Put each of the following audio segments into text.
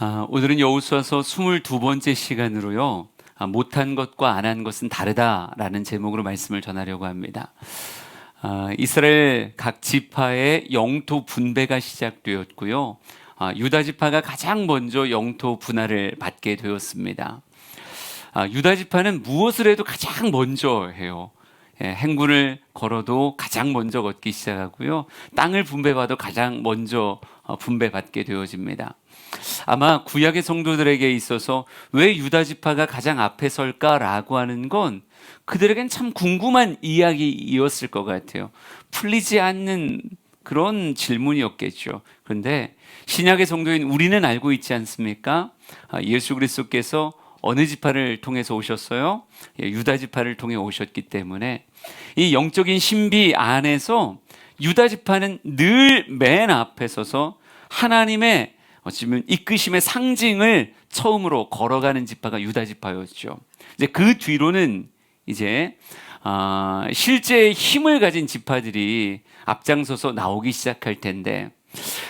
오늘은 여호수아서 22번째 시간으로요. 못한 것과 안 한 것은 다르다라는 제목으로 말씀을 전하려고 합니다. 이스라엘 각 지파의 영토 분배가 시작되었고요. 유다 지파가 가장 먼저 영토 분할을 받게 되었습니다. 유다 지파는 무엇을 해도 가장 먼저 해요. 행군을 걸어도 가장 먼저 걷기 시작하고요. 땅을 분배받아도 가장 먼저 분배받게 되어집니다. 아마 구약의 성도들에게 있어서 왜 유다 지파가 가장 앞에 설까라고 하는 건 그들에겐 참 궁금한 이야기였을 것 같아요. 풀리지 않는 그런 질문이었겠죠. 그런데 신약의 성도인 우리는 알고 있지 않습니까? 예수 그리스도께서 어느 지파를 통해서 오셨어요? 유다 지파를 통해 오셨기 때문에 이 영적인 신비 안에서 유다 지파는 늘 맨 앞에 서서 하나님의 어찌보면 이끄심의 상징을 처음으로 걸어가는 지파가 유다 지파였죠. 이제 그 뒤로는 이제 실제 힘을 가진 지파들이 앞장서서 나오기 시작할 텐데,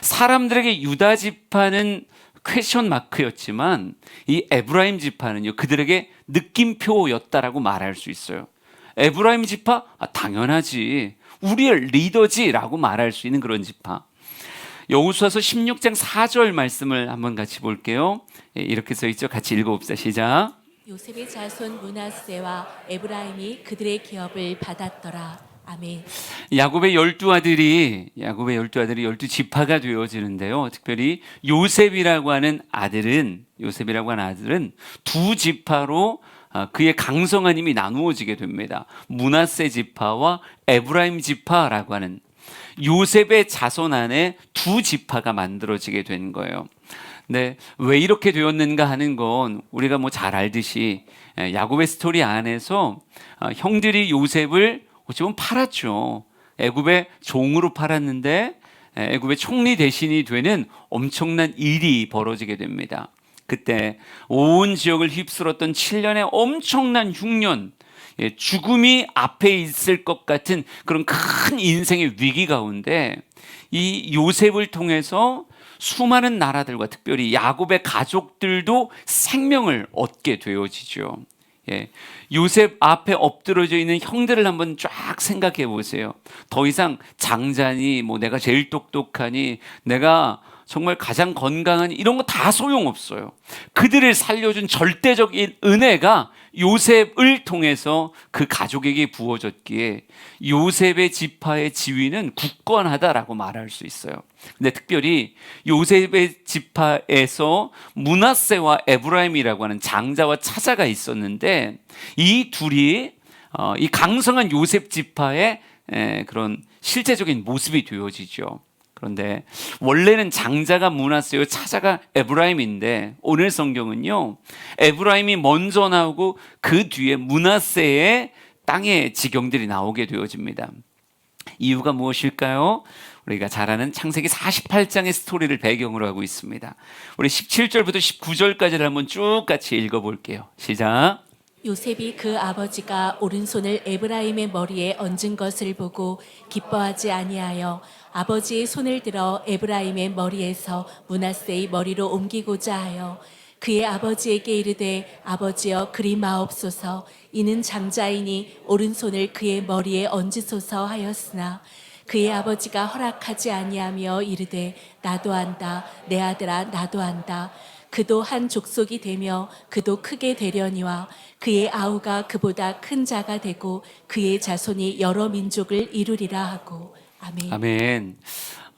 사람들에게 유다 지파는 퀘션 마크였지만 이 에브라임 지파는요, 그들에게 느낌표였다라고 말할 수 있어요. 에브라임 지파? 당연하지, 우리의 리더지라고 말할 수 있는 그런 지파. 여호수아서 16장 4절 말씀을 한번 같이 볼게요. 이렇게 써 있죠. 같이 읽어봅시다. 시작. 요셉의 자손 므낫세와 에브라임이 그들의 기업을 받았더라. 아멘. 야곱의 12아들이 12지파가 되어지는데요. 특별히 요셉이라고 하는 아들은 두 지파로 그의 강성한 힘이 나누어지게 됩니다. 므낫세 지파와 에브라임 지파라고 하는 요셉의 자손 안에 두 지파가 만들어지게 된 거예요. 네, 왜 이렇게 되었는가 하는 건 우리가 잘 알듯이 야곱의 스토리 안에서 형들이 요셉을 어찌보면 팔았죠. 애굽의 종으로 팔았는데 애굽의 총리 대신이 되는 엄청난 일이 벌어지게 됩니다. 그때 온 지역을 휩쓸었던 7년의 엄청난 흉년, 죽음이 앞에 있을 것 같은 그런 큰 인생의 위기 가운데 이 요셉을 통해서 수많은 나라들과 특별히 야곱의 가족들도 생명을 얻게 되어지죠. 요셉 앞에 엎드러져 있는 형들을 한번 쫙 생각해 보세요. 더 이상 장자니 내가 제일 똑똑하니 내가 정말 가장 건강한 이런 거 다 소용없어요. 그들을 살려준 절대적인 은혜가 요셉을 통해서 그 가족에게 부어졌기에 요셉의 지파의 지위는 굳건하다라고 말할 수 있어요. 근데 특별히 요셉의 지파에서 므낫세와 에브라임이라고 하는 장자와 차자가 있었는데, 이 둘이 이 강성한 요셉 지파의 그런 실제적인 모습이 되어지죠. 그런데 원래는 장자가 므낫세요, 차자가 에브라임인데 오늘 성경은요, 에브라임이 먼저 나오고 그 뒤에 므낫세의 땅의 지경들이 나오게 되어집니다. 이유가 무엇일까요? 우리가 잘 아는 창세기 48장의 스토리를 배경으로 하고 있습니다. 우리 17절부터 19절까지를 한번 쭉 같이 읽어볼게요. 시작. 요셉이 그 아버지가 오른손을 에브라임의 머리에 얹은 것을 보고 기뻐하지 아니하여 아버지의 손을 들어 에브라임의 머리에서 므낫세의 머리로 옮기고자 하여 그의 아버지에게 이르되, 아버지여 그리 마옵소서, 이는 장자이니 오른손을 그의 머리에 얹으소서 하였으나 그의 아버지가 허락하지 아니하며 이르되, 나도 한다, 내 아들아 나도 한다. 그도 한 족속이 되며 그도 크게 되려니와 그의 아우가 그보다 큰 자가 되고 그의 자손이 여러 민족을 이루리라 하고. 아멘.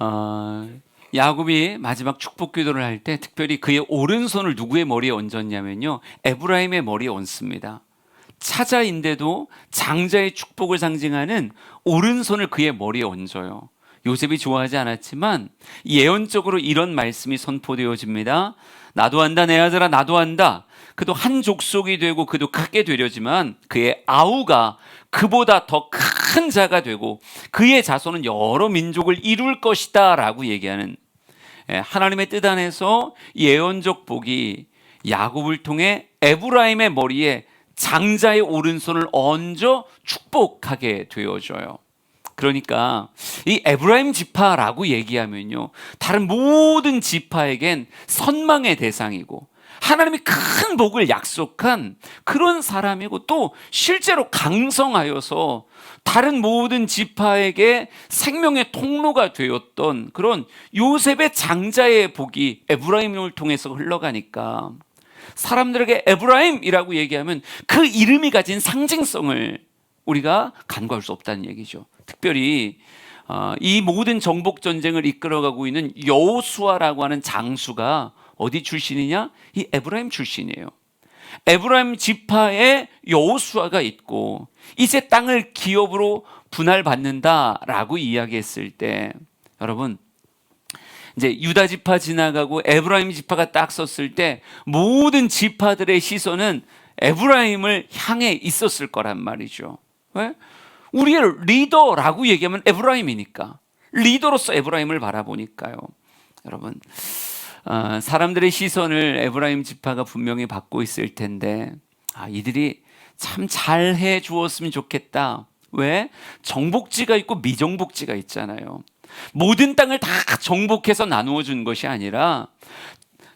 아멘. 야곱이 마지막 축복 기도를 할 때 특별히 그의 오른손을 누구의 머리에 얹었냐면요, 에브라임의 머리에 얹습니다. 차자인데도 장자의 축복을 상징하는 오른손을 그의 머리에 얹어요. 요셉이 좋아하지 않았지만 예언적으로 이런 말씀이 선포되어집니다. 나도 한다, 내 아들아 나도 한다. 그도 한 족속이 되고 그도 크게 되려지만 그의 아우가 그보다 더 큰 자가 되고 그의 자손은 여러 민족을 이룰 것이다 라고 얘기하는 하나님의 뜻 안에서 예언적 복이 야곱을 통해 에브라임의 머리에 장자의 오른손을 얹어 축복하게 되어져요. 그러니까 이 에브라임 지파라고 얘기하면요, 다른 모든 지파에겐 선망의 대상이고 하나님이 큰 복을 약속한 그런 사람이고, 또 실제로 강성하여서 다른 모든 지파에게 생명의 통로가 되었던 그런 요셉의 장자의 복이 에브라임을 통해서 흘러가니까 사람들에게 에브라임이라고 얘기하면 그 이름이 가진 상징성을 우리가 간과할 수 없다는 얘기죠. 특별히 이 모든 정복 전쟁을 이끌어가고 있는 여호수아라고 하는 장수가 어디 출신이냐? 이 에브라임 출신이에요. 에브라임 지파에 여호수아가 있고 이제 땅을 기업으로 분할받는다라고 이야기했을 때, 여러분, 이제 유다 지파 지나가고 에브라임 지파가 딱 섰을 때 모든 지파들의 시선은 에브라임을 향해 있었을 거란 말이죠. 왜? 우리의 리더라고 얘기하면 에브라임이니까, 리더로서 에브라임을 바라보니까요. 여러분, 사람들의 시선을 에브라임 지파가 분명히 받고 있을 텐데, 이들이 참 잘해 주었으면 좋겠다. 왜? 정복지가 있고 미정복지가 있잖아요. 모든 땅을 다 정복해서 나누어 준 것이 아니라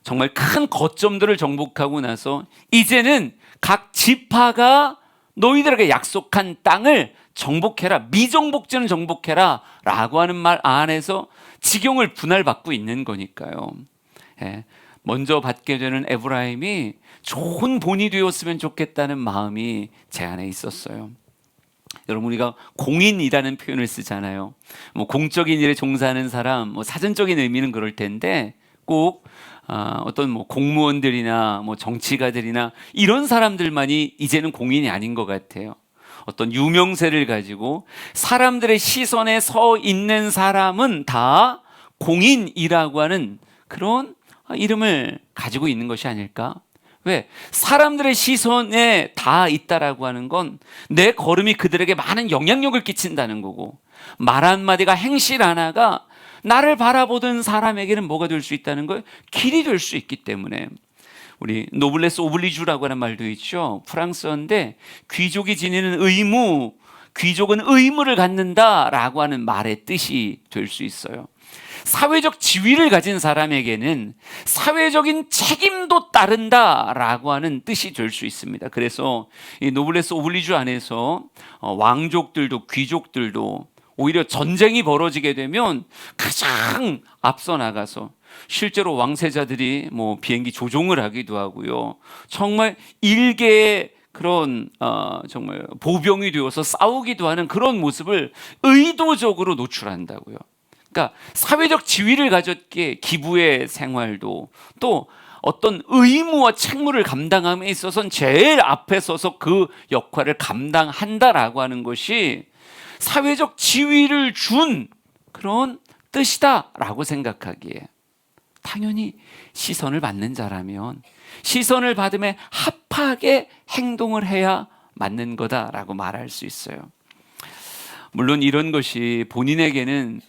정말 큰 거점들을 정복하고 나서 이제는 각 지파가 너희들에게 약속한 땅을 정복해라, 미정복지는 정복해라 라고 하는 말 안에서 지경을 분할받고 있는 거니까요. 먼저 받게 되는 에브라임이 좋은 본이 되었으면 좋겠다는 마음이 제 안에 있었어요. 여러분, 우리가 공인이라는 표현을 쓰잖아요. 뭐 공적인 일에 종사하는 사람, 뭐 사전적인 의미는 그럴 텐데 꼭 어떤 뭐 공무원들이나 뭐 정치가들이나 이런 사람들만이 이제는 공인이 아닌 것 같아요. 어떤 유명세를 가지고 사람들의 시선에 서 있는 사람은 다 공인이라고 하는 그런 이름을 가지고 있는 것이 아닐까? 왜? 사람들의 시선에 다 있다라고 하는 건 내 걸음이 그들에게 많은 영향력을 끼친다는 거고, 말 한마디가, 행실 하나가 나를 바라보던 사람에게는 뭐가 될 수 있다는 거예요? 길이 될 수 있기 때문에. 우리 노블레스 오블리주라고 하는 말도 있죠. 프랑스어인데 귀족이 지니는 의무, 귀족은 의무를 갖는다라고 하는 말의 뜻이 될 수 있어요. 사회적 지위를 가진 사람에게는 사회적인 책임도 따른다라고 하는 뜻이 될 수 있습니다. 그래서 이 노블레스 오블리주 안에서 왕족들도 귀족들도 오히려 전쟁이 벌어지게 되면 가장 앞서 나가서, 실제로 왕세자들이 뭐 비행기 조종을 하기도 하고요, 정말 일개의 그런 정말 보병이 되어서 싸우기도 하는 그런 모습을 의도적으로 노출한다고요. 그러니까 사회적 지위를 가졌기에 기부의 생활도, 또 어떤 의무와 책무를 감당함에 있어서는 제일 앞에 서서 그 역할을 감당한다라고 하는 것이 사회적 지위를 준 그런 뜻이다라고 생각하기에, 당연히 시선을 받는 자라면 시선을 받음에 합하게 행동을 해야 맞는 거다라고 말할 수 있어요. 물론 이런 것이 본인에게는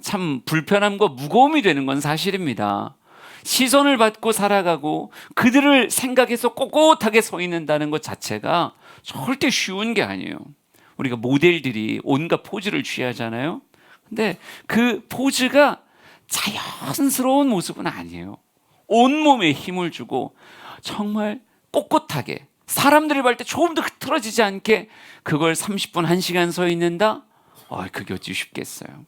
참 불편함과 무거움이 되는 건 사실입니다. 시선을 받고 살아가고 그들을 생각해서 꼿꼿하게 서 있는다는 것 자체가 절대 쉬운 게 아니에요. 우리가 모델들이 온갖 포즈를 취하잖아요. 근데 그 포즈가 자연스러운 모습은 아니에요. 온몸에 힘을 주고 정말 꼿꼿하게, 사람들이 볼 때 조금 더 흐트러지지 않게 그걸 30분, 1시간 서 있는다? 그게 어찌 쉽겠어요.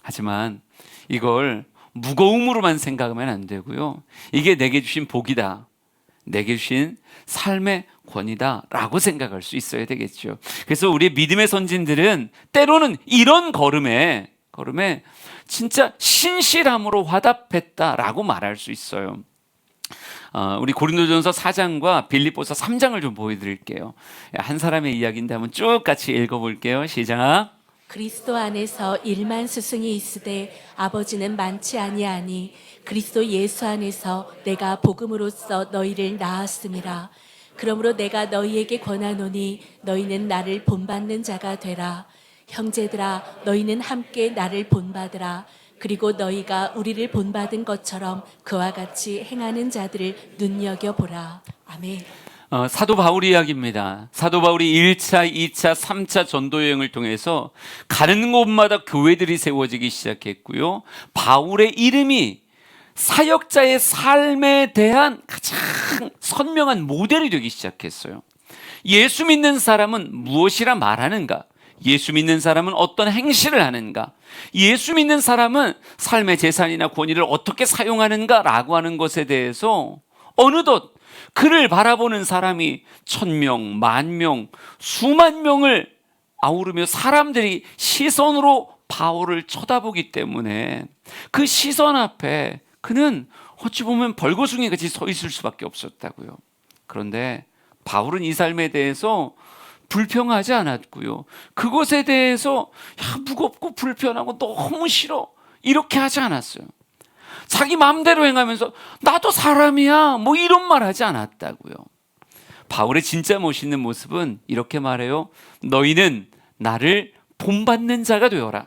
하지만 이걸 무거움으로만 생각하면 안 되고요, 이게 내게 주신 복이다, 내게 주신 삶의 권이다 라고 생각할 수 있어야 되겠죠. 그래서 우리 믿음의 선진들은 때로는 이런 걸음에 진짜 신실함으로 화답했다라고 말할 수 있어요. 우리 고린도전서 4장과 빌립보서 3장을 좀 보여드릴게요. 한 사람의 이야기인데 한번 쭉 같이 읽어볼게요. 시작. 그리스도 안에서 1만 스승이 있으되 아버지는 많지 아니하니 그리스도 예수 안에서 내가 복음으로써 너희를 낳았음이라. 그러므로 내가 너희에게 권하노니 너희는 나를 본받는 자가 되라. 형제들아, 너희는 함께 나를 본받으라. 그리고 너희가 우리를 본받은 것처럼 그와 같이 행하는 자들을 눈여겨보라. 아멘. 사도 바울 이야기입니다. 사도 바울이 1차, 2차, 3차 전도 여행을 통해서 가는 곳마다 교회들이 세워지기 시작했고요. 바울의 이름이 사역자의 삶에 대한 가장 선명한 모델이 되기 시작했어요. 예수 믿는 사람은 무엇이라 말하는가? 예수 믿는 사람은 어떤 행실을 하는가? 예수 믿는 사람은 삶의 재산이나 권위를 어떻게 사용하는가라고 하는 것에 대해서 어느덧 그를 바라보는 사람이 1000명, 10,000명, 수만 명을 아우르며 사람들이 시선으로 바울을 쳐다보기 때문에 그 시선 앞에 그는 어찌 보면 벌거숭이 같이 서 있을 수밖에 없었다고요. 그런데 바울은 이 삶에 대해서 불평하지 않았고요. 그것에 대해서 무겁고 불편하고 너무 싫어 이렇게 하지 않았어요. 자기 마음대로 행하면서 나도 사람이야 뭐 이런 말 하지 않았다고요. 바울의 진짜 멋있는 모습은 이렇게 말해요. 너희는 나를 본받는 자가 되어라.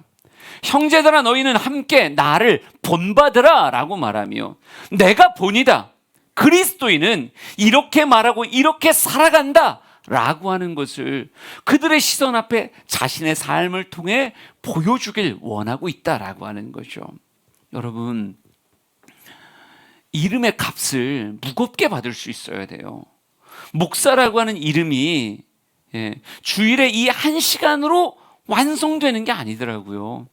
형제들아 너희는 함께 나를 본받으라 라고 말하며 내가 본이다. 그리스도인은 이렇게 말하고 이렇게 살아간다 라고 하는 것을 그들의 시선 앞에 자신의 삶을 통해 보여주길 원하고 있다라고 하는 거죠. 여러분, 이름의 값을 무겁게 받을 수 있어야 돼요. 목사라고 하는 이름이 주일에 이 1시간으로 완성되는 게 아니더라고요.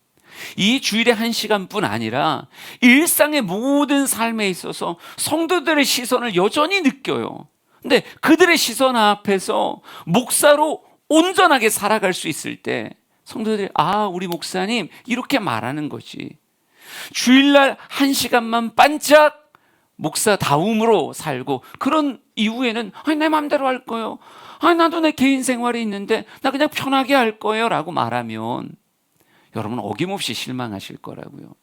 이 주일의 1시간뿐 아니라 일상의 모든 삶에 있어서 성도들의 시선을 여전히 느껴요. 근데 그들의 시선 앞에서 목사로 온전하게 살아갈 수 있을 때 성도들이 우리 목사님 이렇게 말하는 거지. 주일날 1시간만 반짝 목사다움으로 살고 그런 이후에는 내 마음대로 할 거예요. 나도 내 개인 생활이 있는데 나 그냥 편하게 할 거예요 라고 말하면 여러분 어김없이 실망하실 거라고요.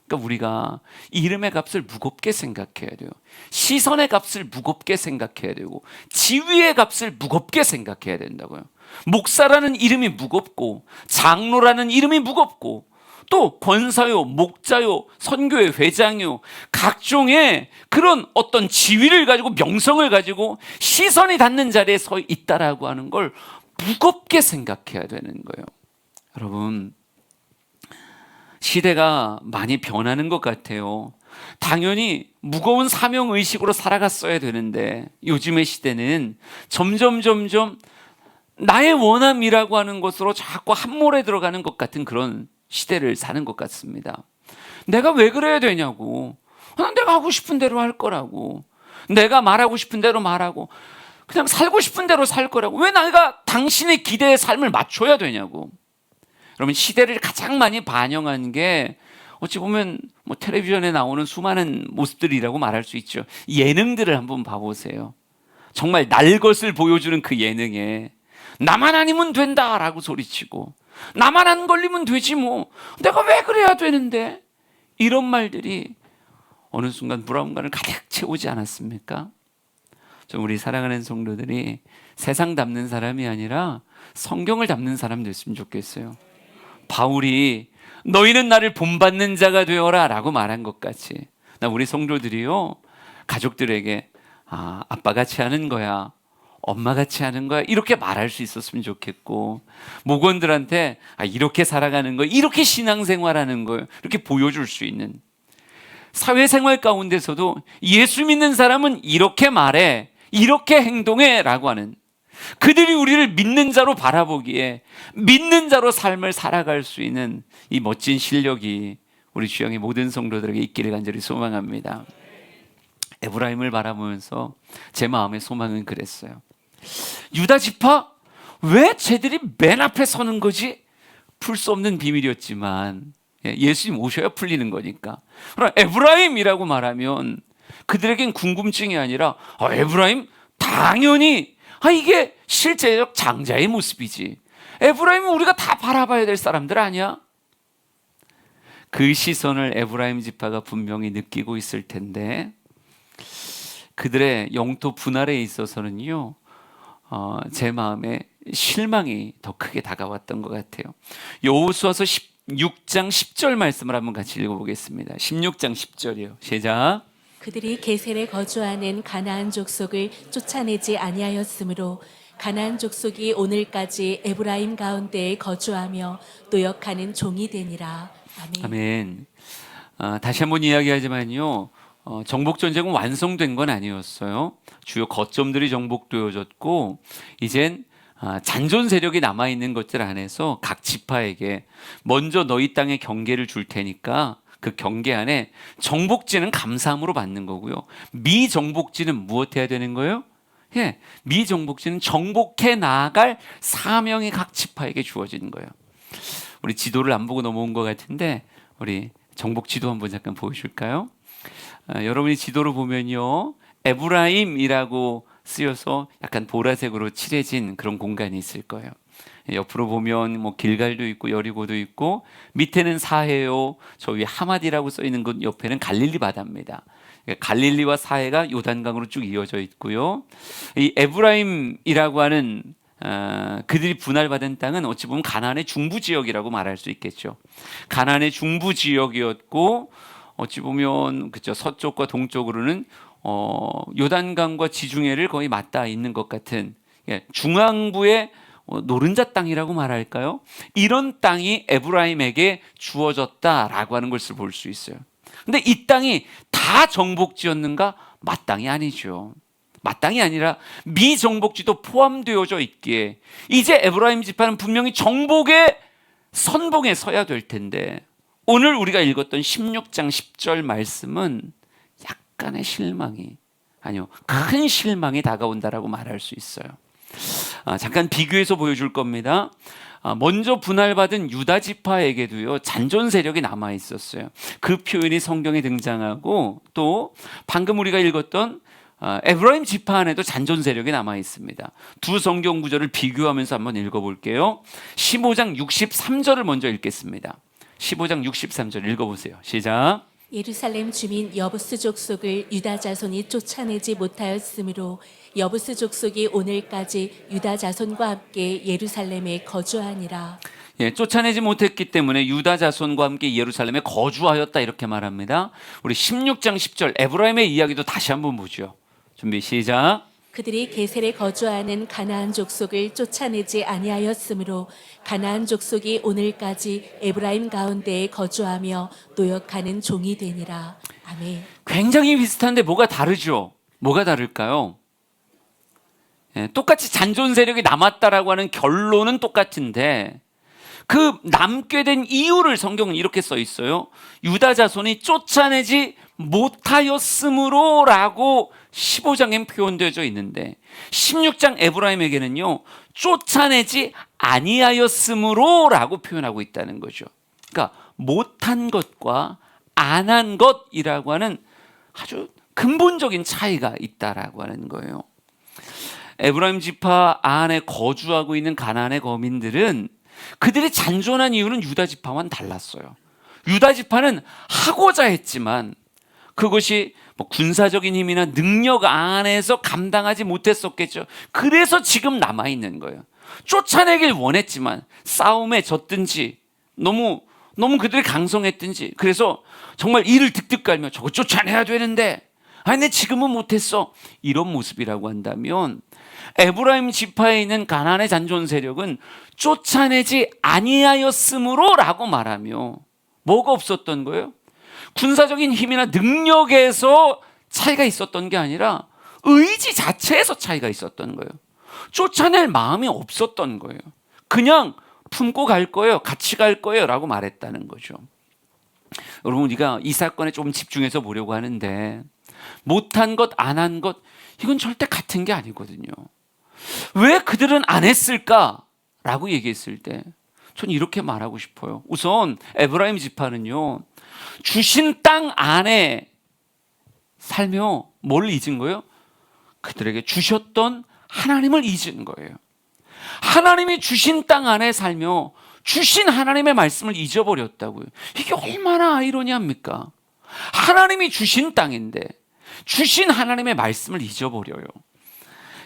그러니까 우리가 이름의 값을 무겁게 생각해야 돼요. 시선의 값을 무겁게 생각해야 되고 지위의 값을 무겁게 생각해야 된다고요. 목사라는 이름이 무겁고 장로라는 이름이 무겁고 또 권사요, 목자요, 선교회 회장요, 각종의 그런 어떤 지위를 가지고 명성을 가지고 시선이 닿는 자리에 서 있다라고 하는 걸 무겁게 생각해야 되는 거예요. 여러분, 시대가 많이 변하는 것 같아요. 당연히 무거운 사명의식으로 살아갔어야 되는데 요즘의 시대는 점점 나의 원함이라고 하는 것으로 자꾸 함몰에 들어가는 것 같은 그런 시대를 사는 것 같습니다. 내가 왜 그래야 되냐고. 내가 하고 싶은 대로 할 거라고. 내가 말하고 싶은 대로 말하고 그냥 살고 싶은 대로 살 거라고. 왜 내가 당신의 기대의 삶을 맞춰야 되냐고. 여러분, 시대를 가장 많이 반영한 게 어찌 보면 텔레비전에 나오는 수많은 모습들이라고 말할 수 있죠. 예능들을 한번 봐보세요. 정말 날 것을 보여주는 그 예능에 나만 아니면 된다라고 소리치고 나만 안 걸리면 되지 뭐. 내가 왜 그래야 되는데. 이런 말들이 어느 순간 불안감을 가득 채우지 않았습니까? 좀 우리 사랑하는 성도들이 세상 닮는 사람이 아니라 성경을 닮는 사람 됐으면 좋겠어요. 바울이 너희는 나를 본받는 자가 되어라 라고 말한 것 같이 우리 성도들이요 가족들에게 아빠같이 하는 거야, 엄마같이 하는 거야 이렇게 말할 수 있었으면 좋겠고 목원들한테 이렇게 살아가는 거, 이렇게 신앙생활하는 거 이렇게 보여줄 수 있는 사회생활 가운데서도 예수 믿는 사람은 이렇게 말해, 이렇게 행동해 라고 하는 그들이 우리를 믿는 자로 바라보기에 믿는 자로 삶을 살아갈 수 있는 이 멋진 실력이 우리 주영의 모든 성도들에게 있기를 간절히 소망합니다. 에브라임을 바라보면서 제 마음의 소망은 그랬어요. 유다 지파? 왜 쟤들이 맨 앞에 서는 거지? 풀 수 없는 비밀이었지만 예수님 오셔야 풀리는 거니까. 그러나 에브라임이라고 말하면 그들에겐 궁금증이 아니라 에브라임? 당연히 이게 실제적 장자의 모습이지. 에브라임은 우리가 다 바라봐야 될 사람들 아니야? 그 시선을 에브라임 지파가 분명히 느끼고 있을 텐데 그들의 영토 분할에 있어서는요 제 마음에 실망이 더 크게 다가왔던 것 같아요. 여호수아서 16장 10절 말씀을 한번 같이 읽어보겠습니다. 16장 10절이요. 시작. 그들이 게셀에 거주하는 가나안 족속을 쫓아내지 아니하였으므로 가나안 족속이 오늘까지 에브라임 가운데에 거주하며 노역하는 종이 되니라. 아멘. 아멘. 다시 한번 이야기하지만요. 정복 전쟁은 완성된 건 아니었어요. 주요 거점들이 정복되어졌고 이젠 잔존 세력이 남아 있는 것들 안에서 각 지파에게 먼저 너희 땅의 경계를 줄 테니까 그 경계 안에 정복지는 감사함으로 받는 거고요. 미정복지는 무엇해야 되는 거예요? 예, 미정복지는 정복해 나아갈 사명이 각 지파에게 주어지는 거예요. 우리 지도를 안 보고 넘어온 것 같은데 우리 정복 지도 한번 잠깐 보여줄까요? 여러분이 지도를 보면요, 에브라임이라고 쓰여서 약간 보라색으로 칠해진 그런 공간이 있을 거예요. 옆으로 보면 뭐 길갈도 있고 여리고도 있고 밑에는 사해요. 저 위에 하마디라고 써 있는 곳 옆에는 갈릴리 바다입니다. 갈릴리와 사해가 요단강으로 쭉 이어져 있고요. 이 에브라임이라고 하는 그들이 분할받은 땅은 어찌 보면 가나안의 중부 지역이라고 말할 수 있겠죠. 가나안의 중부 지역이었고 어찌 보면 그죠, 서쪽과 동쪽으로는 요단강과 지중해를 거의 맞닿아 있는 것 같은 중앙부의 노른자 땅이라고 말할까요? 이런 땅이 에브라임에게 주어졌다라고 하는 것을 볼 수 있어요. 근데 이 땅이 다 정복지였는가? 마땅히 아니죠. 마땅히 아니라 미정복지도 포함되어져 있기에 이제 에브라임 지파는 분명히 정복의 선봉에 서야 될 텐데 오늘 우리가 읽었던 16장 10절 말씀은 약간의 실망이, 아니요, 큰 실망이 다가온다라고 말할 수 있어요. 잠깐 비교해서 보여줄 겁니다. 먼저 분할받은 유다 지파에게도요 잔존 세력이 남아 있었어요. 그 표현이 성경에 등장하고 또 방금 우리가 읽었던 에브라임 지파 안에도 잔존 세력이 남아 있습니다. 두 성경 구절을 비교하면서 한번 읽어볼게요. 15장 63절을 먼저 읽겠습니다. 15장 63절 읽어보세요. 시작. 예루살렘 주민 여부스 족속을 유다 자손이 쫓아내지 못하였으므로 여부스 족속이 오늘까지 유다 자손과 함께 예루살렘에 거주하니라. 예, 쫓아내지 못했기 때문에 유다 자손과 함께 예루살렘에 거주하였다 이렇게 말합니다. 우리 16장 10절 에브라임의 이야기도 다시 한번 보죠. 준비 시작. 그들이 게셀에 거주하는 가나안 족속을 쫓아내지 아니하였으므로 가나안 족속이 오늘까지 에브라임 가운데에 거주하며 노역하는 종이 되니라. 아멘. 굉장히 비슷한데 뭐가 다르죠? 뭐가 다를까요? 예, 똑같이 잔존 세력이 남았다라고 하는 결론은 똑같은데 그 남게 된 이유를 성경은 이렇게 써 있어요. 유다 자손이 쫓아내지 못하였으므로 라고 15장엔 표현되어져 있는데 16장 에브라임에게는요 쫓아내지 아니하였으므로 라고 표현하고 있다는 거죠. 그러니까 못한 것과 안 한 것이라고 하는 아주 근본적인 차이가 있다라고 하는 거예요. 에브라임 지파 안에 거주하고 있는 가나안의 거민들은 그들이 잔존한 이유는 유다 지파와는 달랐어요. 유다 지파는 하고자 했지만 그것이 뭐 군사적인 힘이나 능력 안에서 감당하지 못했었겠죠. 그래서 지금 남아있는 거예요. 쫓아내길 원했지만 싸움에 졌든지 너무 그들이 강성했든지 그래서 정말 이를 득득 깔며 저거 쫓아내야 되는데 아니 내 지금은 못했어 이런 모습이라고 한다면 에브라임 지파에 있는 가나안의 잔존 세력은 쫓아내지 아니하였으므로 라고 말하며 뭐가 없었던 거예요? 군사적인 힘이나 능력에서 차이가 있었던 게 아니라 의지 자체에서 차이가 있었던 거예요. 쫓아낼 마음이 없었던 거예요. 그냥 품고 갈 거예요. 같이 갈 거예요 라고 말했다는 거죠. 여러분 우리가 이 사건에 좀 집중해서 보려고 하는데 못한 것, 안 한 것 이건 절대 같은 게 아니거든요. 왜 그들은 안 했을까라고 얘기했을 때 저는 이렇게 말하고 싶어요. 우선 에브라임 지파는요 주신 땅 안에 살며 뭘 잊은 거예요? 그들에게 주셨던 하나님을 잊은 거예요. 하나님이 주신 땅 안에 살며 주신 하나님의 말씀을 잊어버렸다고요. 이게 얼마나 아이러니합니까? 하나님이 주신 땅인데 주신 하나님의 말씀을 잊어버려요.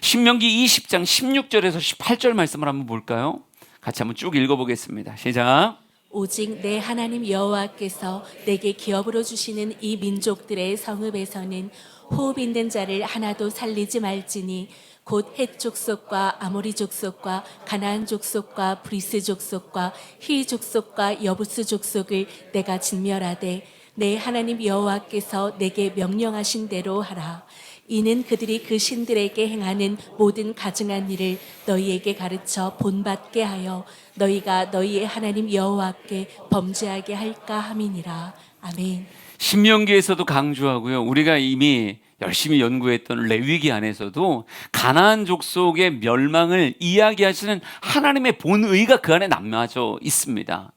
신명기 20장 16절에서 18절 말씀을 한번 볼까요? 같이 한번 쭉 읽어보겠습니다. 시작. 오직 내 하나님 여호와께서 내게 기업으로 주시는 이 민족들의 성읍에서는 호흡 있는 자를 하나도 살리지 말지니 곧 헷 족속과 아모리 족속과 가나안 족속과 브리스 족속과 히 족속과 여부스 족속을 내가 진멸하되 내 하나님 여호와께서 내게 명령하신 대로 하라. 이는 그들이 그 신들에게 행하는 모든 가증한 일을 너희에게 가르쳐 본받게 하여 너희가 너희의 하나님 여호와께 범죄하게 할까 함이니라. 아멘. 신명기에서도 강조하고요. 우리가 이미 열심히 연구했던 레위기 안에서도 가나안 족속의 멸망을 이야기하시는 하나님의 본의가 그 안에 남아져 있습니다.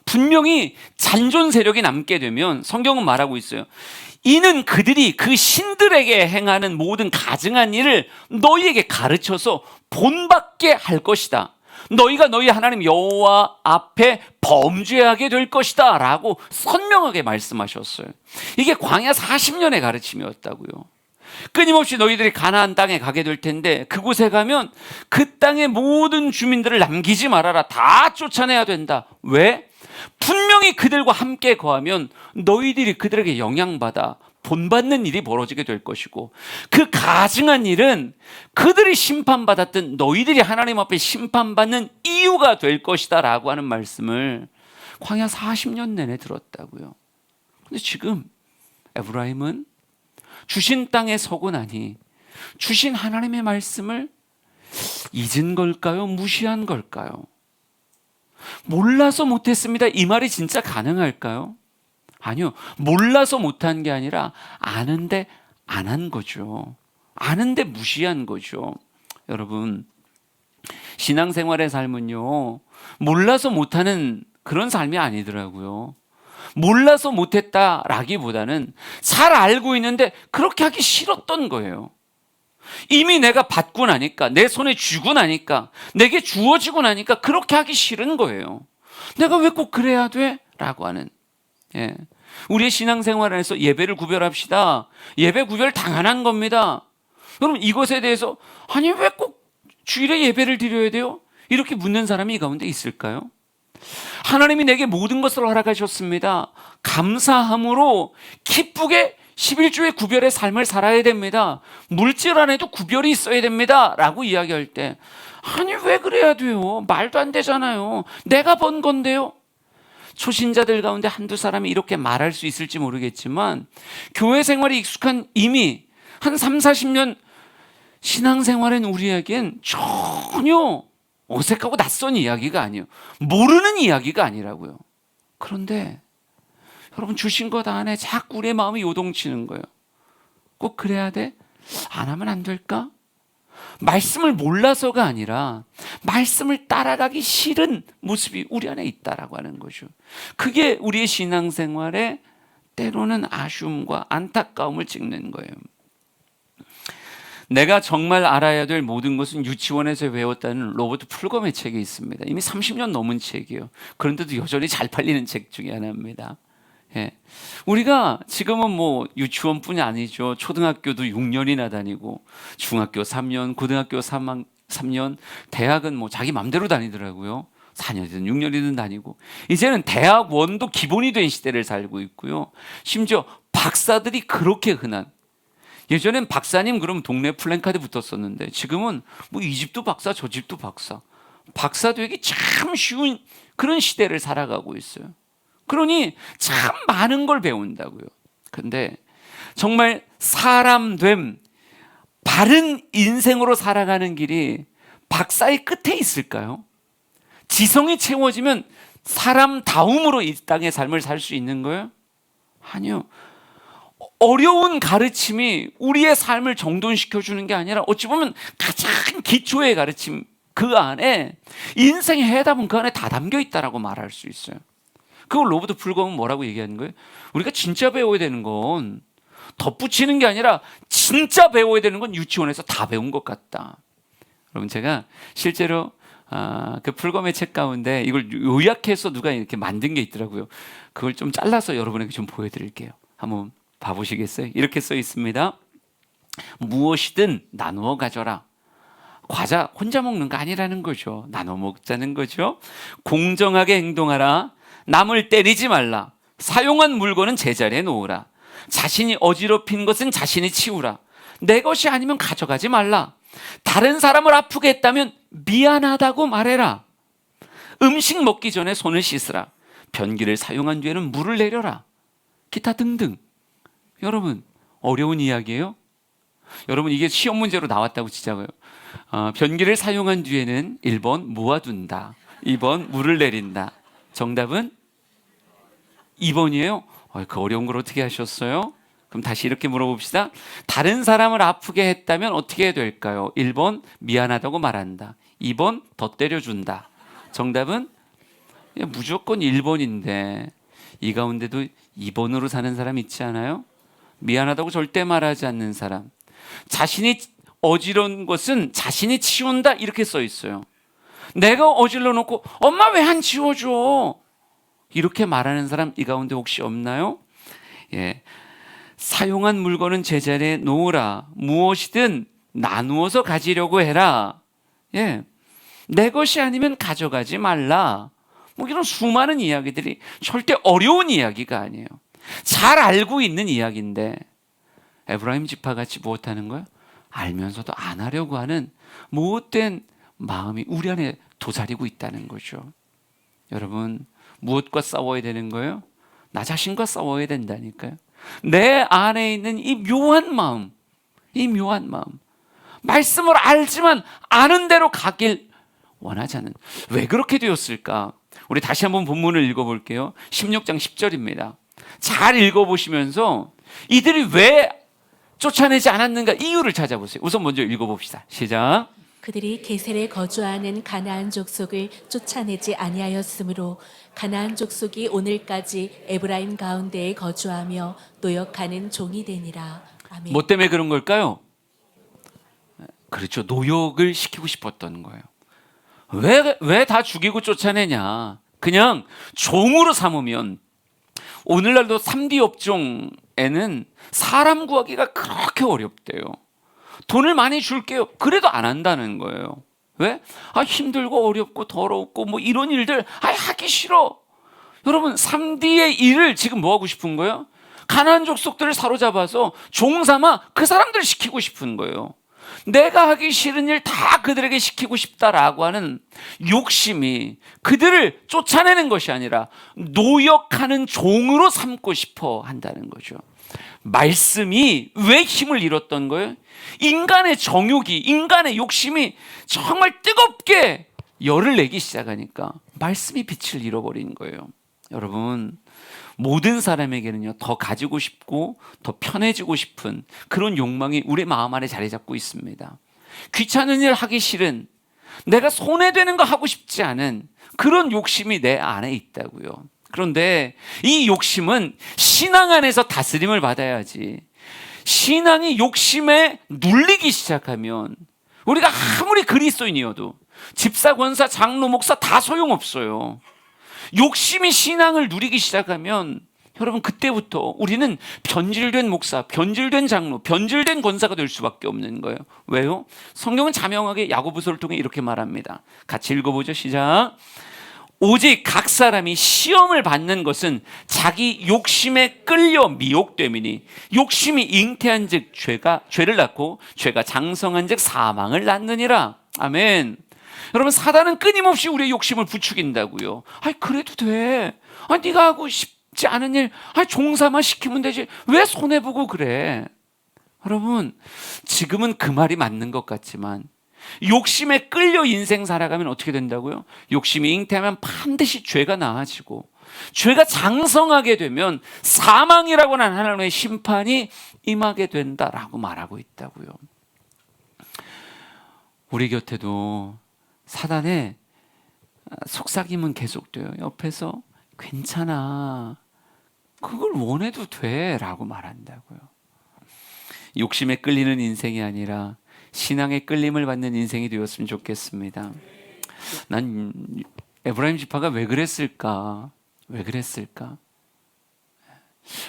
분명히 잔존 세력이 남게 되면 성경은 말하고 있어요. 이는 그들이 그 신들에게 행하는 모든 가증한 일을 너희에게 가르쳐서 본받게 할 것이다. 너희가 너희 하나님 여호와 앞에 범죄하게 될 것이다 라고 선명하게 말씀하셨어요. 이게 광야 40년의 가르침이었다고요. 끊임없이 너희들이 가나안 땅에 가게 될 텐데 그곳에 가면 그 땅의 모든 주민들을 남기지 말아라. 다 쫓아내야 된다. 왜? 분명히 그들과 함께 거하면 너희들이 그들에게 영향받아 본받는 일이 벌어지게 될 것이고 그 가증한 일은 그들이 심판받았던 너희들이 하나님 앞에 심판받는 이유가 될 것이다 라고 하는 말씀을 광야 40년 내내 들었다고요. 근데 지금 에브라임은 주신 땅에 서고 나니 주신 하나님의 말씀을 잊은 걸까요? 무시한 걸까요? 몰라서 못했습니다. 이 말이 진짜 가능할까요? 아니요. 몰라서 못한 게 아니라 아는데 안 한 거죠. 아는데 무시한 거죠. 여러분, 신앙생활의 삶은요, 몰라서 못하는 그런 삶이 아니더라고요. 몰라서 못했다라기보다는 잘 알고 있는데 그렇게 하기 싫었던 거예요. 이미 내가 받고 나니까, 내 손에 쥐고 나니까, 내게 주어지고 나니까 그렇게 하기 싫은 거예요. 내가 왜 꼭 그래야 돼? 라고 하는. 예. 우리의 신앙생활 안에서 예배를 구별합시다. 예배 구별 당연한 겁니다. 여러분, 이것에 대해서 아니 왜 꼭 주일에 예배를 드려야 돼요? 이렇게 묻는 사람이 이 가운데 있을까요? 하나님이 내게 모든 것을 허락하셨습니다. 감사함으로 기쁘게 11조의 구별의 삶을 살아야 됩니다. 물질 안에도 구별이 있어야 됩니다. 라고 이야기할 때 아니 왜 그래야 돼요? 말도 안 되잖아요. 내가 번 건데요. 초신자들 가운데 한두 사람이 이렇게 말할 수 있을지 모르겠지만 교회 생활이 익숙한 이미 한 3, 40년 신앙생활인 우리에겐 전혀 어색하고 낯선 이야기가 아니에요. 모르는 이야기가 아니라고요. 그런데 여러분 주신 것 안에 자꾸 우리의 마음이 요동치는 거예요. 꼭 그래야 돼? 안 하면 안 될까? 말씀을 몰라서가 아니라 말씀을 따라가기 싫은 모습이 우리 안에 있다라고 하는 거죠. 그게 우리의 신앙생활에 때로는 아쉬움과 안타까움을 찍는 거예요. 내가 정말 알아야 될 모든 것은 유치원에서 외웠다는 로버트 풀검의 책이 있습니다. 이미 30년 넘은 책이에요. 그런데도 여전히 잘 팔리는 책 중에 하나입니다. 예. 우리가 지금은 뭐 유치원뿐이 아니죠. 초등학교도 6년이나 다니고 중학교 3년, 고등학교 3년, 대학은 뭐 자기 맘대로 다니더라고요. 4년이든 6년이든 다니고 이제는 대학원도 기본이 된 시대를 살고 있고요. 심지어 박사들이 그렇게 흔한 예전엔 박사님 그러면 동네 플랜카드 붙었었는데 지금은 뭐 이 집도 박사 저 집도 박사 박사 되기 참 쉬운 그런 시대를 살아가고 있어요. 그러니 참 많은 걸 배운다고요. 근데 정말 사람됨 바른 인생으로 살아가는 길이 박사의 끝에 있을까요? 지성이 채워지면 사람다움으로 이 땅의 삶을 살 수 있는 거예요? 아니요. 어려운 가르침이 우리의 삶을 정돈시켜주는 게 아니라 어찌 보면 가장 기초의 가르침 그 안에 인생의 해답은 그 안에 다 담겨 있다라고 말할 수 있어요. 그걸 로버트 풀검은 뭐라고 얘기하는 거예요? 우리가 진짜 배워야 되는 건 덧붙이는 게 아니라 진짜 배워야 되는 건 유치원에서 다 배운 것 같다. 여러분 제가 실제로 그 풀검의 책 가운데 이걸 요약해서 누가 이렇게 만든 게 있더라고요. 그걸 좀 잘라서 여러분에게 좀 보여드릴게요. 한번 봐보시겠어요? 이렇게 써 있습니다. 무엇이든 나누어 가져라. 과자 혼자 먹는 거 아니라는 거죠. 나눠 먹자는 거죠. 공정하게 행동하라. 남을 때리지 말라. 사용한 물건은 제자리에 놓으라. 자신이 어지럽힌 것은 자신이 치우라. 내 것이 아니면 가져가지 말라. 다른 사람을 아프게 했다면 미안하다고 말해라. 음식 먹기 전에 손을 씻으라. 변기를 사용한 뒤에는 물을 내려라. 기타 등등. 여러분, 어려운 이야기예요? 여러분, 이게 시험 문제로 나왔다고 치자고요. 변기를 사용한 뒤에는 1번 모아둔다, 2번 물을 내린다. 정답은 2번이에요. 그 어려운 걸 어떻게 하셨어요? 그럼 다시 이렇게 물어봅시다. 다른 사람을 아프게 했다면 어떻게 해야 될까요? 1번 미안하다고 말한다, 2번 더 때려준다. 정답은 무조건 1번인데 이 가운데도 2번으로 사는 사람 있지 않아요? 미안하다고 절대 말하지 않는 사람. 자신이 어지러운 것은 자신이 치운다 이렇게 써 있어요. 내가 어질러 놓고 엄마 왜 안 치워줘? 이렇게 말하는 사람 이 가운데 혹시 없나요? 예. 사용한 물건은 제자리에 놓으라. 무엇이든 나누어서 가지려고 해라. 예. 내 것이 아니면 가져가지 말라. 뭐 이런 수많은 이야기들이 절대 어려운 이야기가 아니에요. 잘 알고 있는 이야기인데 에브라임 지파같이 무엇하는 거예요? 알면서도 안 하려고 하는 못된 마음이 우리 안에 도사리고 있다는 거죠. 여러분, 무엇과 싸워야 되는 거예요? 나 자신과 싸워야 된다니까요. 내 안에 있는 이 묘한 마음, 이 묘한 마음, 말씀을 알지만 아는 대로 가길 원하지 않는, 왜 그렇게 되었을까? 우리 다시 한번 본문을 읽어볼게요. 16장 10절입니다. 잘 읽어보시면서 이들이 왜 쫓아내지 않았는가 이유를 찾아보세요. 우선 먼저 읽어봅시다. 시작. 그들이 게셀에 거주하는 가나안 족속을 쫓아내지 아니하였으므로 가나안 족속이 오늘까지 에브라임 가운데에 거주하며 노역하는 종이 되니라. 아멘. 뭐 때문에 그런 걸까요? 그렇죠. 노역을 시키고 싶었던 거예요. 왜 다 죽이고 쫓아내냐? 그냥 종으로 삼으면, 오늘날도 3D 업종에는 사람 구하기가 그렇게 어렵대요. 돈을 많이 줄게요. 그래도 안 한다는 거예요. 왜? 힘들고 어렵고 더럽고 뭐 이런 일들 하기 싫어. 여러분, 3D의 일을 지금 뭐 하고 싶은 거예요? 가나안 족속들을 사로잡아서 종삼아 그 사람들을 시키고 싶은 거예요. 내가 하기 싫은 일 다 그들에게 시키고 싶다라고 하는 욕심이 그들을 쫓아내는 것이 아니라 노역하는 종으로 삼고 싶어 한다는 거죠. 말씀이 왜 힘을 잃었던 거예요? 인간의 정욕이, 인간의 욕심이 정말 뜨겁게 열을 내기 시작하니까 말씀이 빛을 잃어버린 거예요. 여러분, 모든 사람에게는요, 더 가지고 싶고 더 편해지고 싶은 그런 욕망이 우리 마음 안에 자리 잡고 있습니다. 귀찮은 일 하기 싫은, 내가 손해되는 거 하고 싶지 않은 그런 욕심이 내 안에 있다고요. 그런데 이 욕심은 신앙 안에서 다스림을 받아야지, 신앙이 욕심에 눌리기 시작하면 우리가 아무리 그리스도인이어도 집사, 권사, 장로, 목사 다 소용없어요. 욕심이 신앙을 누리기 시작하면 여러분, 그때부터 우리는 변질된 목사, 변질된 장로, 변질된 권사가 될 수밖에 없는 거예요. 왜요? 성경은 자명하게 야고보서를 통해 이렇게 말합니다. 같이 읽어보죠. 시작. 오직 각 사람이 시험을 받는 것은 자기 욕심에 끌려 미혹됨이니 욕심이 잉태한 즉 죄를 낳고 죄가 장성한 즉 사망을 낳느니라. 아멘. 여러분, 사단은 끊임없이 우리의 욕심을 부추긴다고요. 그래도 돼. 네가 하고 싶지 않은 일 종사만 시키면 되지. 왜 손해보고 그래? 여러분, 지금은 그 말이 맞는 것 같지만 욕심에 끌려 인생 살아가면 어떻게 된다고요? 욕심이 잉태하면 반드시 죄가 나아지고, 죄가 장성하게 되면 사망이라고 하는 하나님의 심판이 임하게 된다라고 말하고 있다고요. 우리 곁에도 사단의 속삭임은 계속돼요. 옆에서 괜찮아, 그걸 원해도 돼 라고 말한다고요. 욕심에 끌리는 인생이 아니라 신앙의 끌림을 받는 인생이 되었으면 좋겠습니다. 난 에브라임 지파가 왜 그랬을까? 왜 그랬을까?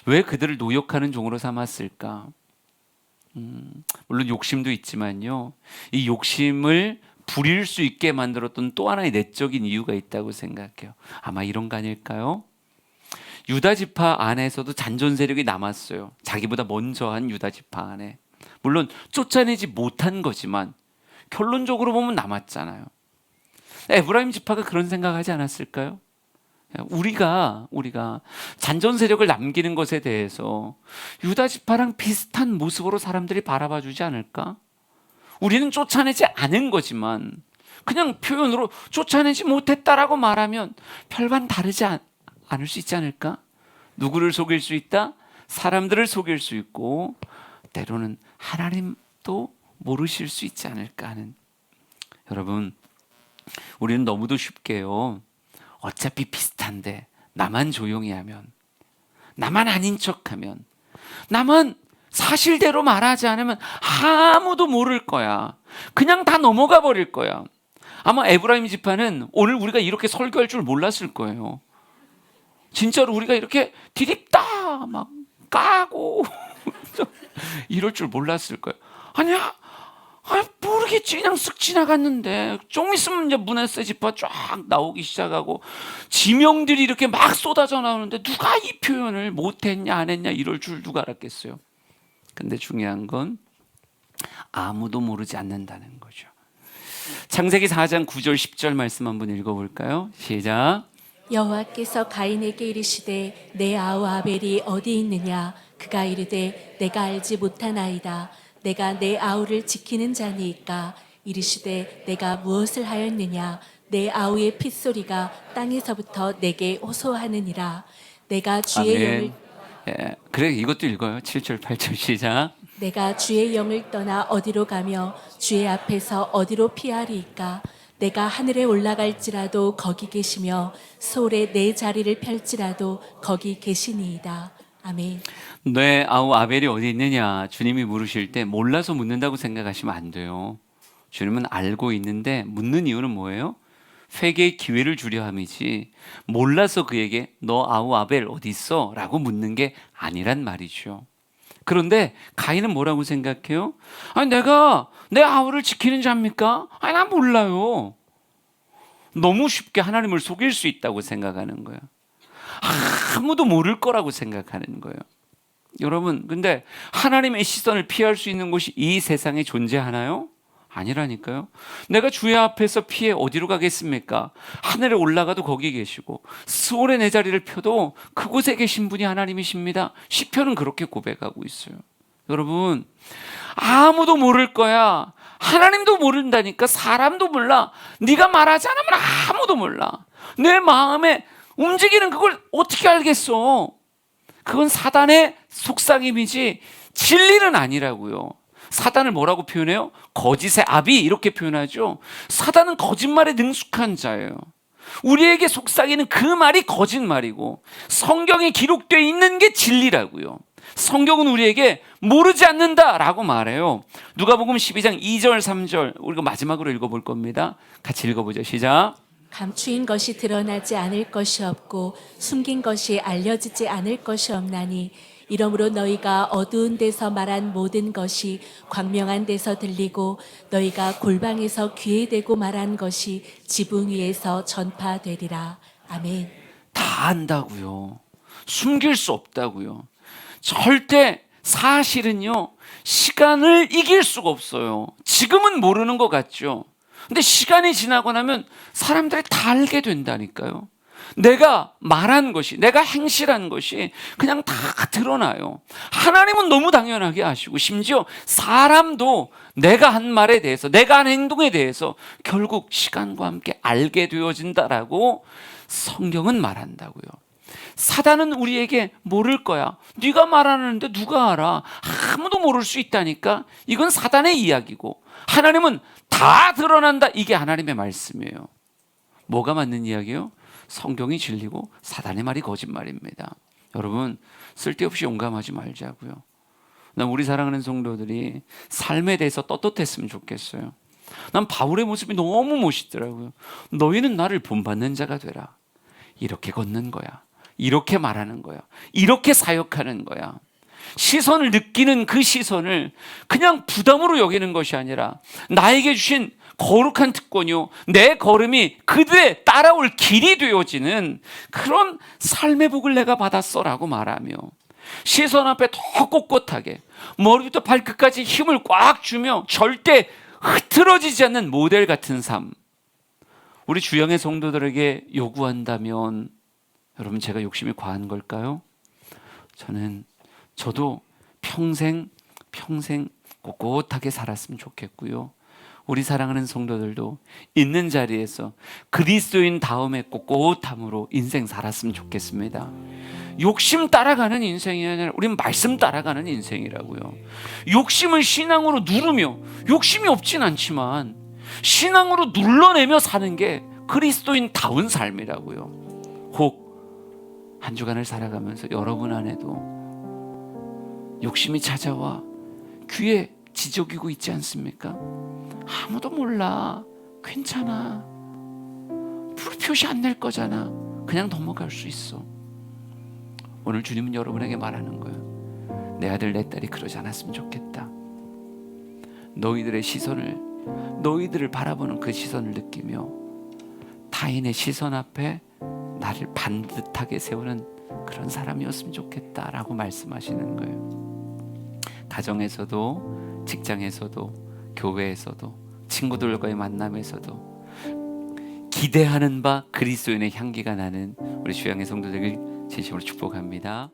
왜 그들을 노역하는 종으로 삼았을까? 물론 욕심도 있지만요, 이 욕심을 부릴 수 있게 만들었던 또 하나의 내적인 이유가 있다고 생각해요. 아마 이런 거 아닐까요? 유다 지파 안에서도 잔존 세력이 남았어요. 자기보다 먼저 한 유다 지파 안에. 물론 쫓아내지 못한 거지만 결론적으로 보면 남았잖아요. 에브라임 지파가 그런 생각하지 않았을까요? 우리가 잔존 세력을 남기는 것에 대해서 유다 지파랑 비슷한 모습으로 사람들이 바라봐 주지 않을까? 우리는 쫓아내지 않은 거지만 그냥 표현으로 쫓아내지 못했다라고 말하면 별반 다르지 않을 수 있지 않을까? 누구를 속일 수 있다? 사람들을 속일 수 있고 때로는 하나님도 모르실 수 있지 않을까 하는. 여러분, 우리는 너무도 쉽게요, 어차피 비슷한데 나만 조용히 하면, 나만 아닌 척하면, 나만 사실대로 말하지 않으면 아무도 모를 거야, 그냥 다 넘어가 버릴 거야. 아마 에브라임 지파는 오늘 우리가 이렇게 설교할 줄 몰랐을 거예요. 진짜로 우리가 이렇게 디립다 막 까고 이럴 줄 몰랐을 거예요. 아니야, 모르겠지, 그냥 쓱 지나갔는데. 좀 있으면 이제 므낫세 지파 쫙 나오기 시작하고 지명들이 이렇게 막 쏟아져 나오는데 누가 이 표현을 못했냐 안 했냐 이럴 줄 누가 알았겠어요. 근데 중요한 건 아무도 모르지 않는다는 거죠. 창세기 4장 9절 10절 말씀 한번 읽어볼까요? 시작. 여호와께서 가인에게 이르시되 내 아우 아벨이 어디 있느냐? 그가 이르되 내가 알지 못하나이다. 내가 내 아우를 지키는 자니이까. 이르시되 내가 무엇을 하였느냐? 내 아우의 핏소리가 땅에서부터 내게 호소하느니라. 내가 주의 영을 예, 그래 이것도 읽어요. 7절 8절 시작. 내가 주의 영을 떠나 어디로 가며 주의 앞에서 어디로 피하리이까? 내가 하늘에 올라갈지라도 거기 계시며 소울에 내 자리를 펼지라도 거기 계시니이다. 아멘. 내 아우 아벨이 어디 있느냐 주님이 물으실 때 몰라서 묻는다고 생각하시면 안 돼요. 주님은 알고 있는데 묻는 이유는 뭐예요? 회개의 기회를 주려 함이지, 몰라서 그에게 너 아우 아벨 어디 있어? 라고 묻는 게 아니란 말이죠. 그런데 가인은 뭐라고 생각해요? 아니, 내가 내 아우를 지키는 자입니까? 아니, 나 몰라요. 너무 쉽게 하나님을 속일 수 있다고 생각하는 거예요. 아무도 모를 거라고 생각하는 거예요. 여러분, 근데 하나님의 시선을 피할 수 있는 곳이 이 세상에 존재하나요? 아니라니까요. 내가 주의 앞에서 피해 어디로 가겠습니까? 하늘에 올라가도 거기 계시고 스올에 내 자리를 펴도 그곳에 계신 분이 하나님이십니다. 시편은 그렇게 고백하고 있어요. 여러분, 아무도 모를 거야. 하나님도 모른다니까. 사람도 몰라. 네가 말하지 않으면 아무도 몰라. 내 마음에 움직이는 그걸 어떻게 알겠어? 그건 사단의 속삭임이지 진리는 아니라고요. 사단을 뭐라고 표현해요? 거짓의 아비, 이렇게 표현하죠. 사단은 거짓말에 능숙한 자예요. 우리에게 속삭이는 그 말이 거짓말이고 성경에 기록되어 있는 게 진리라고요. 성경은 우리에게 모르지 않는다라고 말해요. 누가복음 12장 2절 3절 우리가 마지막으로 읽어볼 겁니다. 같이 읽어보죠. 시작. 감추인 것이 드러나지 않을 것이 없고 숨긴 것이 알려지지 않을 것이 없나니 이러므로 너희가 어두운 데서 말한 모든 것이 광명한 데서 들리고 너희가 골방에서 귀에 대고 말한 것이 지붕 위에서 전파되리라. 아멘. 다 안다고요. 숨길 수 없다고요. 절대 사실은요, 시간을 이길 수가 없어요. 지금은 모르는 것 같죠. 근데 시간이 지나고 나면 사람들이 다 알게 된다니까요. 내가 말한 것이, 내가 행실한 것이 그냥 다 드러나요. 하나님은 너무 당연하게 아시고 심지어 사람도 내가 한 말에 대해서, 내가 한 행동에 대해서 결국 시간과 함께 알게 되어진다라고 성경은 말한다고요. 사단은 우리에게 모를 거야. 네가 말하는데 누가 알아? 아무도 모를 수 있다니까. 이건 사단의 이야기고 하나님은 다 드러난다. 이게 하나님의 말씀이에요. 뭐가 맞는 이야기예요? 성경이 진리고 사단의 말이 거짓말입니다. 여러분, 쓸데없이 용감하지 말자고요. 난 우리 사랑하는 성도들이 삶에 대해서 떳떳했으면 좋겠어요. 난 바울의 모습이 너무 멋있더라고요. 너희는 나를 본받는 자가 되라. 이렇게 걷는 거야. 이렇게 말하는 거야. 이렇게 사역하는 거야. 시선을 느끼는 그 시선을 그냥 부담으로 여기는 것이 아니라 나에게 주신 거룩한 특권이요, 내 걸음이 그들의 따라올 길이 되어지는 그런 삶의 복을 내가 받았어라고 말하며, 시선 앞에 더 꼿꼿하게 머리부터 발끝까지 힘을 꽉 주며 절대 흐트러지지 않는 모델 같은 삶, 우리 주영의 성도들에게 요구한다면, 여러분, 제가 욕심이 과한 걸까요? 저도 평생 꼿꼿하게 살았으면 좋겠고요, 우리 사랑하는 성도들도 있는 자리에서 그리스도인 다음에 꼿꼿함으로 인생 살았으면 좋겠습니다. 욕심 따라가는 인생이 아니라 우리는 말씀 따라가는 인생이라고요. 욕심을 신앙으로 누르며, 욕심이 없진 않지만 신앙으로 눌러내며 사는 게 그리스도인다운 삶이라고요. 혹 한 주간을 살아가면서 여러분 안에도 욕심이 찾아와 귀에 지저귀고 있지 않습니까? 아무도 몰라, 괜찮아, 표시 안 낼 거잖아, 그냥 넘어갈 수 있어. 오늘 주님은 여러분에게 말하는 거예요. 내 아들 내 딸이 그러지 않았으면 좋겠다. 너희들을 바라보는 그 시선을 느끼며 타인의 시선 앞에 나를 반듯하게 세우는 그런 사람이었으면 좋겠다라고 말씀하시는 거예요. 가정에서도, 직장에서도, 교회에서도, 친구들과의 만남에서도 기대하는 바 그리스도인의 향기가 나는 우리 주양의 성도들을 진심으로 축복합니다.